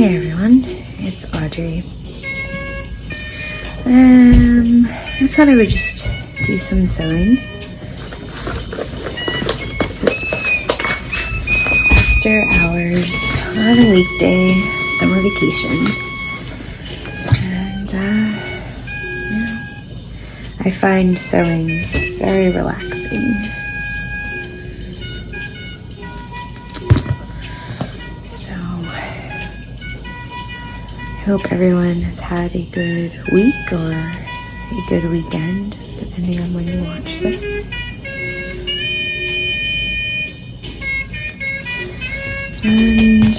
Hey everyone, it's Audrey. I thought I would just do some sewing. It's after hours on a weekday, summer vacation. And, I find sewing very relaxing. I hope everyone has had a good week or a good weekend, depending on when you watch this. And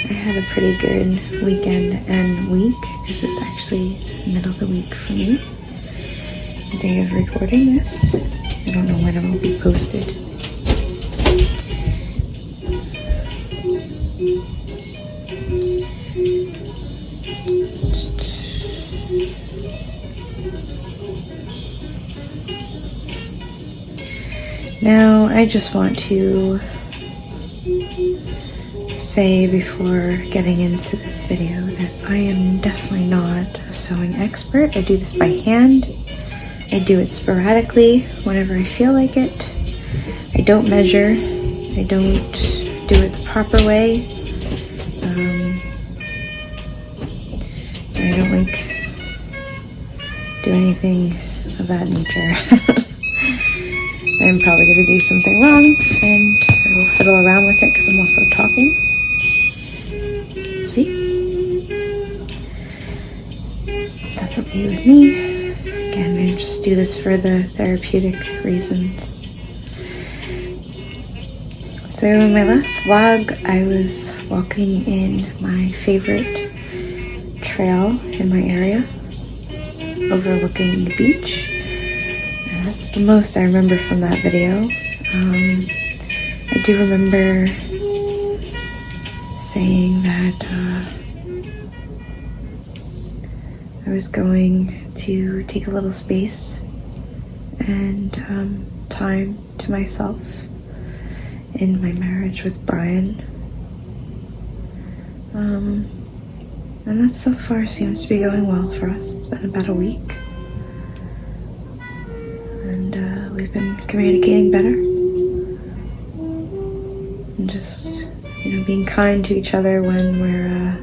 I had a pretty good weekend and week, because it's actually middle of the week for me, the day of recording this. I don't know when it will be posted. Now, I just want to say before getting into this video that I am definitely not a sewing expert. I do this by hand. I do it sporadically whenever I feel like it. I don't measure. I don't do it the proper way. I don't do anything of that nature. I'm probably going to do something wrong, and I will fiddle around with it because I'm also talking. See? That's okay with me. Again, I just do this for the therapeutic reasons. So in my last vlog, I was walking in my favorite trail in my area, overlooking the beach. That's the most I remember from that video. I do remember saying that I was going to take a little space and time to myself in my marriage with Brian. And that so far seems to be going well for us. It's been about a week. We've been communicating better and just, being kind to each other when we're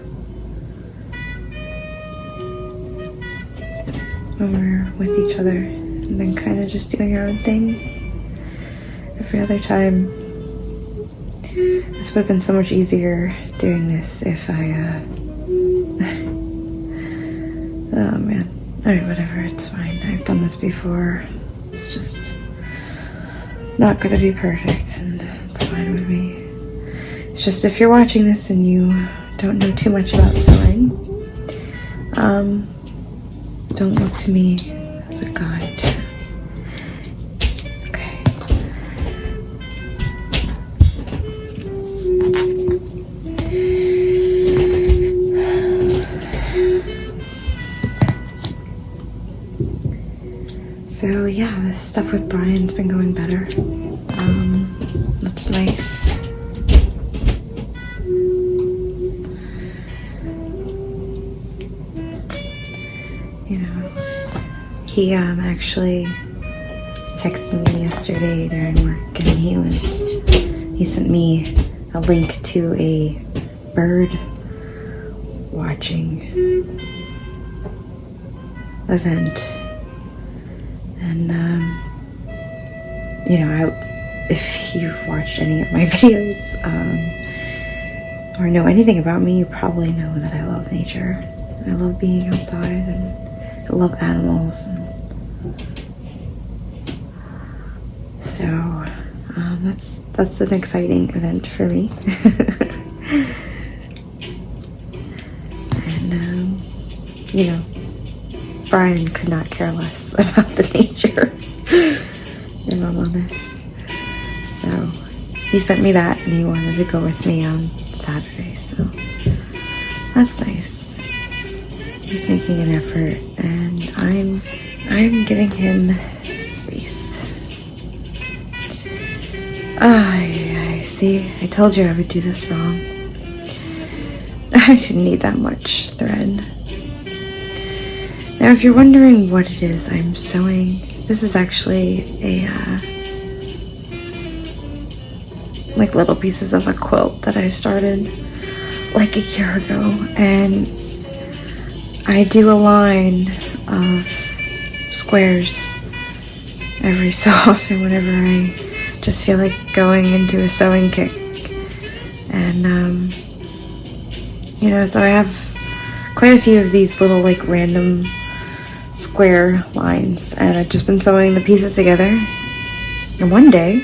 with each other, and then kind of just doing our own thing every other time. This would have been so much easier doing this if I oh man. Alright, whatever, it's fine. I've done this before. It's just not gonna be perfect, and it's fine with me. It's just, if you're watching this and you don't know too much about sewing, don't look to me as a guide. Okay. So yeah, this stuff with Brian's been going better. That's nice. He actually texted me yesterday during work, and he sent me a link to a bird watching event. And, if you've watched any of my videos, or know anything about me, you probably know that I love nature. I love being outside, and I love animals. And so, that's an exciting event for me. And, Brian could not care less about the nature, if I'm honest. So he sent me that, and he wanted to go with me on Saturday, so that's nice. He's making an effort, and I'm giving him space. see, I told you I would do this wrong. I didn't need that much thread. Now, if you're wondering what it is I'm sewing, this is actually a, like little pieces of a quilt that I started like a year ago, and I do a line of squares every so often whenever I just feel like going into a sewing kick. And so I have quite a few of these little like random square lines, and I've just been sewing the pieces together, and one day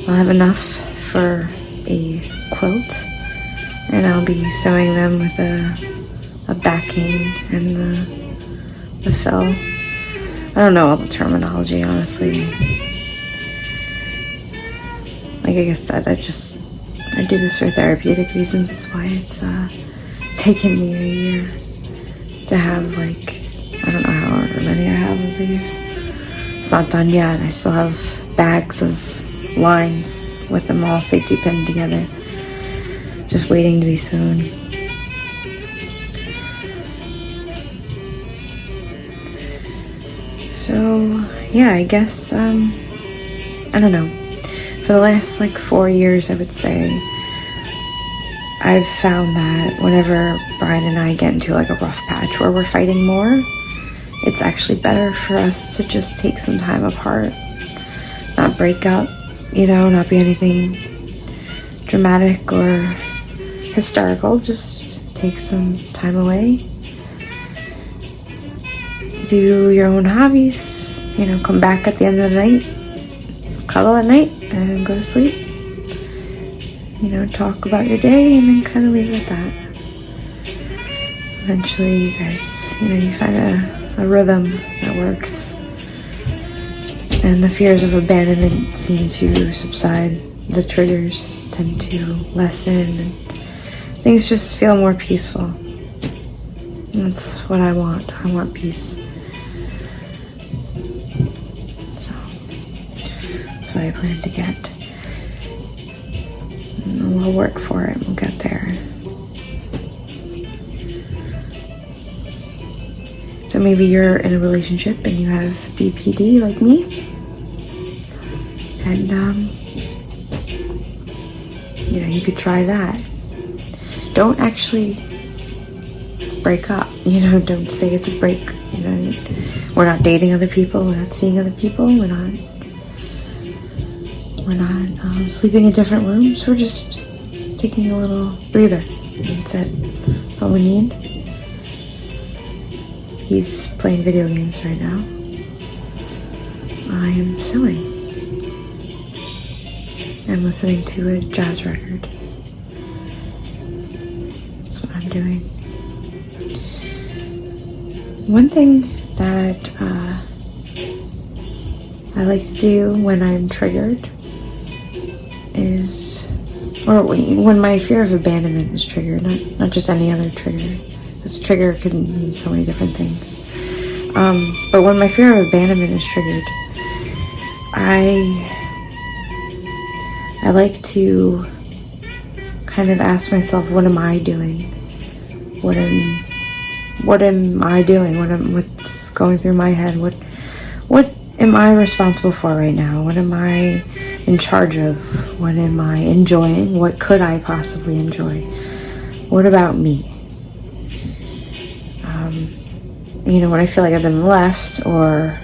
I'll have enough for a quilt, and I'll be sewing them with a backing and the fill. I don't know all the terminology, honestly. Like I said, I do this for therapeutic reasons. That's why it's taken me a year to have, like, I don't know however many I have of these. It's not done yet. I still have bags of lines with them all safety pinned together, just waiting to be sewn. So yeah, I guess I don't know, for the last like 4 years, I would say I've found that whenever Brian and I get into like a rough patch where we're fighting more, it's actually better for us to just take some time apart, not break up, not be anything dramatic or hysterical. Just take some time away, do your own hobbies, come back at the end of the night, cuddle at night, and go to sleep. Talk about your day, and then kind of leave it at that. Eventually, you guys, you find a rhythm that works, and the fears of abandonment seem to subside. The triggers tend to lessen, and things just feel more peaceful. And that's what I want. I want peace. So that's what I plan to get. And we'll work for it. We'll get there. So maybe you're in a relationship and you have BPD like me, and you could try that. Don't actually break up. Don't say it's a break. We're not dating other people. We're not seeing other people. We're not sleeping in different rooms. We're just taking a little breather. That's it. That's all we need. He's playing video games right now. I am sewing. I'm listening to a jazz record. That's what I'm doing. One thing that I like to do when I'm triggered is, or when my fear of abandonment is triggered, not just any other trigger. This trigger could mean so many different things. But when my fear of abandonment is triggered, I like to kind of ask myself, what am I doing? What am I doing? What's going through my head? What am I responsible for right now? What am I in charge of? What am I enjoying? What could I possibly enjoy? What about me? When I feel like I've been left, or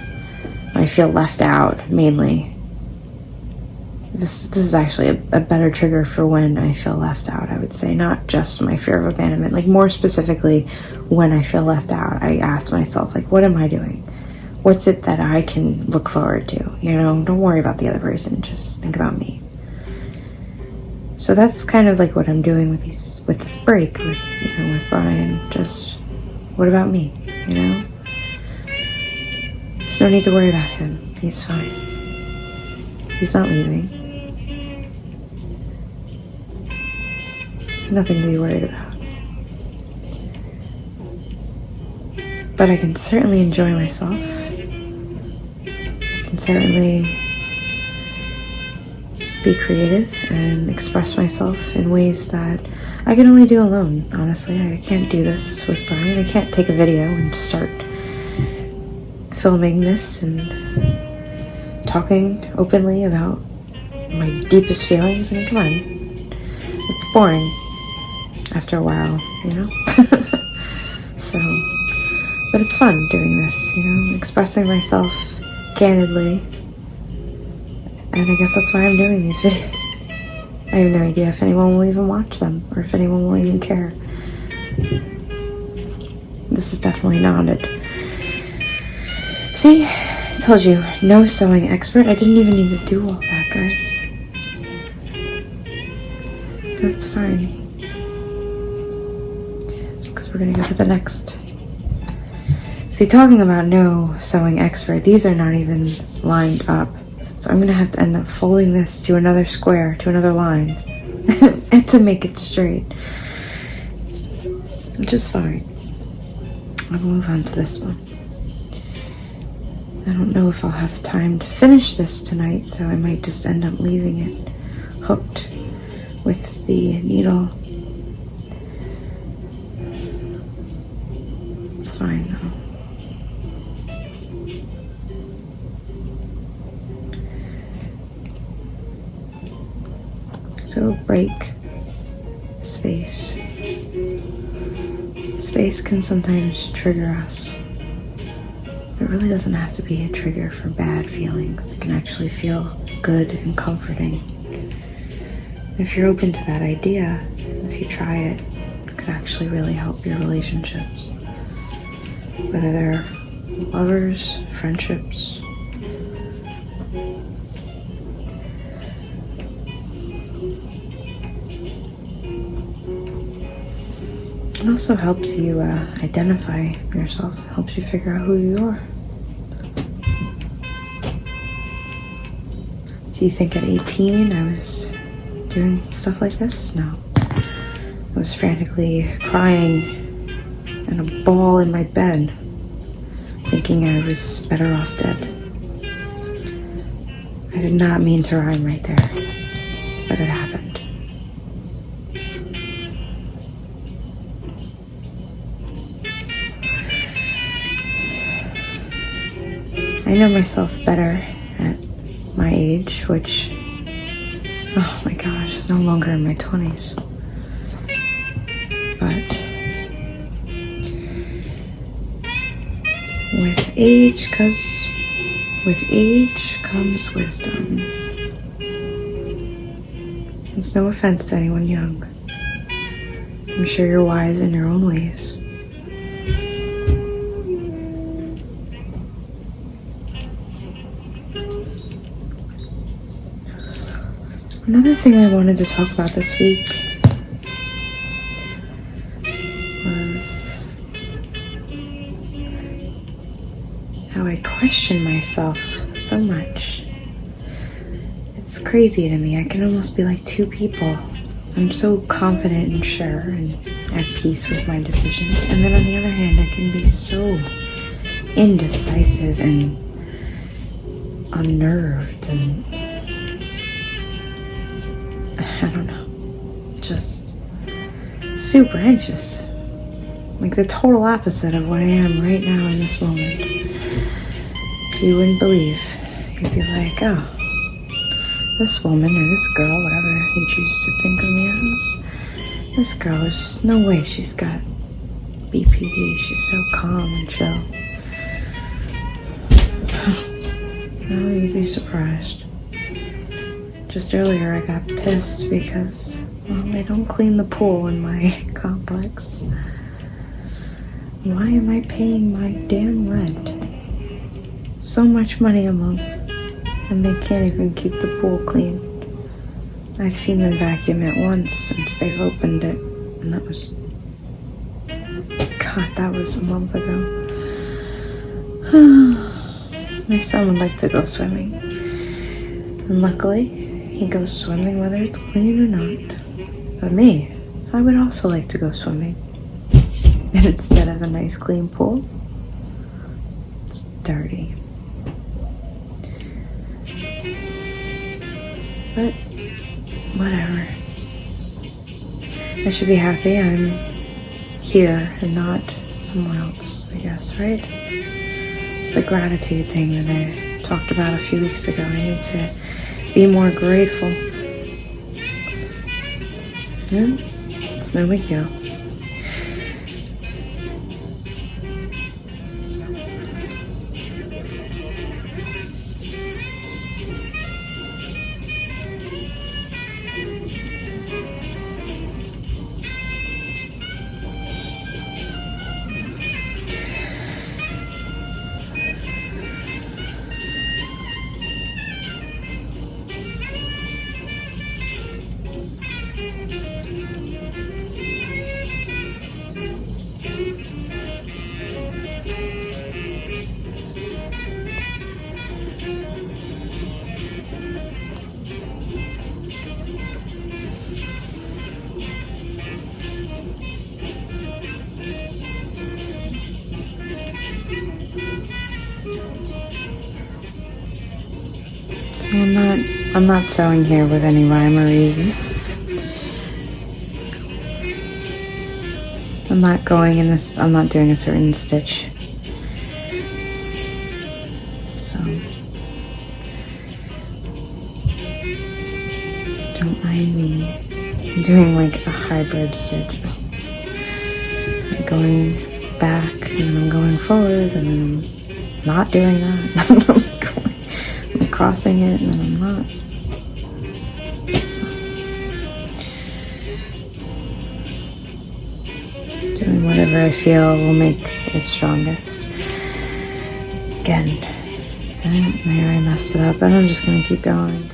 I feel left out, mainly. This is actually a better trigger for when I feel left out, I would say. Not just my fear of abandonment. Like, more specifically, when I feel left out, I ask myself, like, what am I doing? What's it that I can look forward to? Don't worry about the other person. Just think about me. So that's kind of like what I'm doing with this break with Brian. Just, what about me? There's no need to worry about him. He's fine. He's not leaving. Nothing to be worried about. But I can certainly enjoy myself. I can certainly be creative and express myself in ways that I can only do alone, honestly. I can't do this with Brian. I can't take a video and start filming this and talking openly about my deepest feelings. I mean, come on. It's boring after a while, you know? So, but it's fun doing this, you know, expressing myself candidly. And I guess that's why I'm doing these videos. I have no idea if anyone will even watch them or if anyone will even care. This is definitely nodded. See, I told you, no sewing expert. I didn't even need to do all that, guys. That's fine. Because we're going to go to the next. See, talking about no sewing expert, these are not even lined up. So I'm going to have to end up folding this to another square, to another line, and to make it straight. Which is fine. I'll move on to this one. I don't know if I'll have time to finish this tonight, so I might just end up leaving it hooked with the needle. It's fine though. So break, space. Space can sometimes trigger us. It really doesn't have to be a trigger for bad feelings. It can actually feel good and comforting. If you're open to that idea, if you try it, it could actually really help your relationships. Whether they're lovers, friendships. It also helps you identify yourself. It helps you figure out who you are. Do you think at 18 I was doing stuff like this? No. I was frantically crying in a ball in my bed, thinking I was better off dead. I did not mean to rhyme right there, but it happened. I know myself better at my age, which, oh my gosh, is no longer in my 20s. But with age comes wisdom. It's no offense to anyone young. I'm sure you're wise in your own ways. Another thing I wanted to talk about this week was how I question myself so much. It's crazy to me. I can almost be like two people. I'm so confident and sure and at peace with my decisions. And then on the other hand, I can be so indecisive and unnerved and I don't know, just super anxious. Like the total opposite of what I am right now in this moment. You wouldn't believe. You'd be like, oh, this woman or this girl, whatever you choose to think of me as, this girl, there's no way she's got BPD. She's so calm and chill. Oh, you'd be surprised. Just earlier I got pissed because, well, they don't clean the pool in my complex. Why am I paying my damn rent? So much money a month, and they can't even keep the pool clean. I've seen them vacuum it once since they've opened it, and that was a month ago. My son would like to go swimming, and luckily, he goes swimming whether it's clean or not. But me, I would also like to go swimming. And instead of a nice clean pool, it's dirty. But whatever. I should be happy I'm here and not somewhere else, I guess, right? It's a gratitude thing that I talked about a few weeks ago. I need to be more grateful. Yeah, it's no big deal. So I'm not sewing here with any rhyme or reason. I'm not doing a certain stitch. So don't mind me. I'm doing like a hybrid stitch. I'm going back and then I'm going forward and then I'm not doing that. I'm crossing it and then I'm not. So, doing whatever I feel will make it strongest. Again, there I messed it up and I'm just gonna keep going.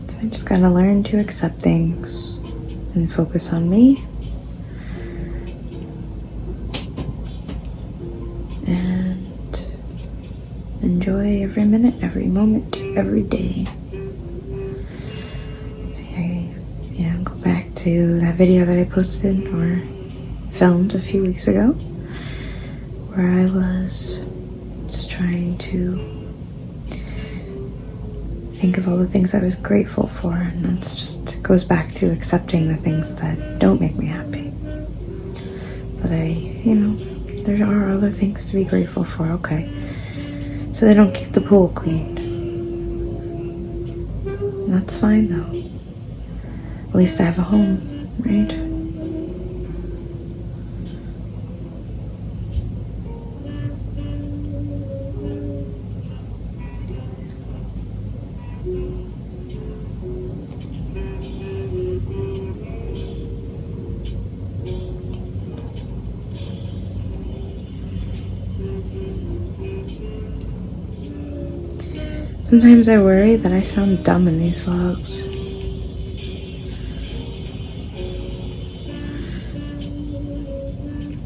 So I just gotta learn to accept things and focus on me. And enjoy every minute, every moment, every day. So I, go back to that video that I posted or filmed a few weeks ago, where I was just trying to think of all the things I was grateful for, and that's just goes back to accepting the things that don't make me happy. So that there are other things to be grateful for, okay. So they don't keep the pool cleaned. And that's fine though. At least I have a home, right? Sometimes I worry that I sound dumb in these vlogs.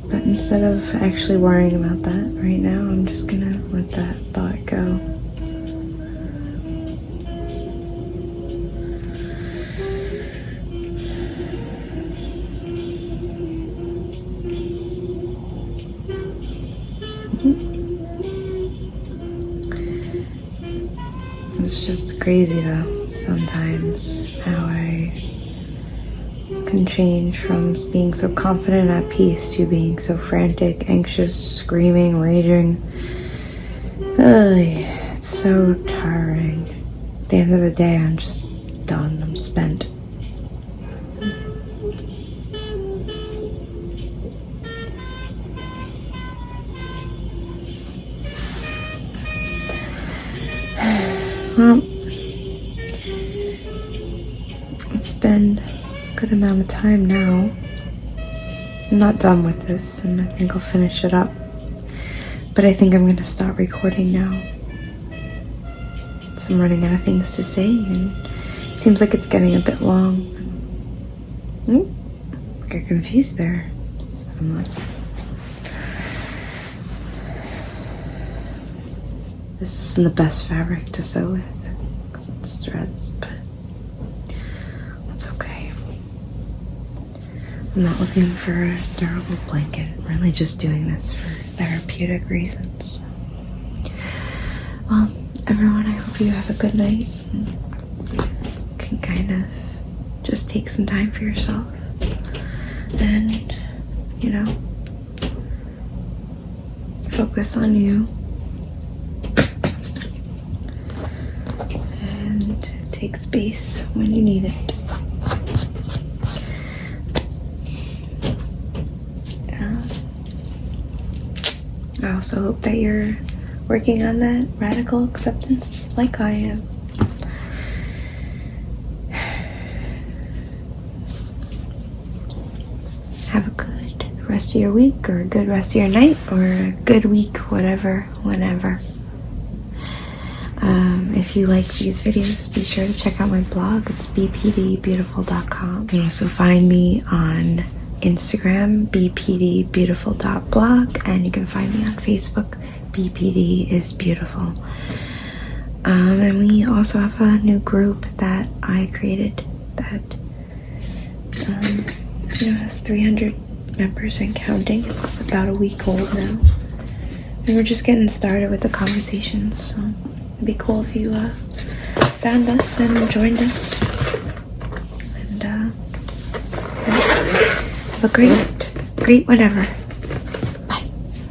But instead of actually worrying about that right now, I'm just gonna let that thought go. It's just crazy though, sometimes, how I can change from being so confident and at peace to being so frantic, anxious, screaming, raging. It's so tiring. At the end of the day, I'm just done. I'm spent. Well, it's been a good amount of time now. I'm not done with this, and I think I'll finish it up. But I think I'm going to stop recording now. So I'm running out of things to say, and it seems like it's getting a bit long. I got confused there. So I'm like, this isn't the best fabric to sew with, because it's threads, but that's okay. I'm not looking for a durable blanket. I'm really just doing this for therapeutic reasons. Well, everyone, I hope you have a good night and can kind of just take some time for yourself and, you know, focus on you and take space when you need it. I also hope that you're working on that radical acceptance like I am. Have a good rest of your week, or a good rest of your night, or a good week, whatever, whenever. If you like these videos, be sure to check out my blog. It's bpdbeautiful.com. You can also find me on Instagram, bpdbeautiful.blog, and you can find me on Facebook, BPD is Beautiful. And we also have a new group that I created that has 300 members and counting. It's about a week old now. And we're just getting started with the conversations, so it'd be cool if you found us and joined us. And have a great whatever.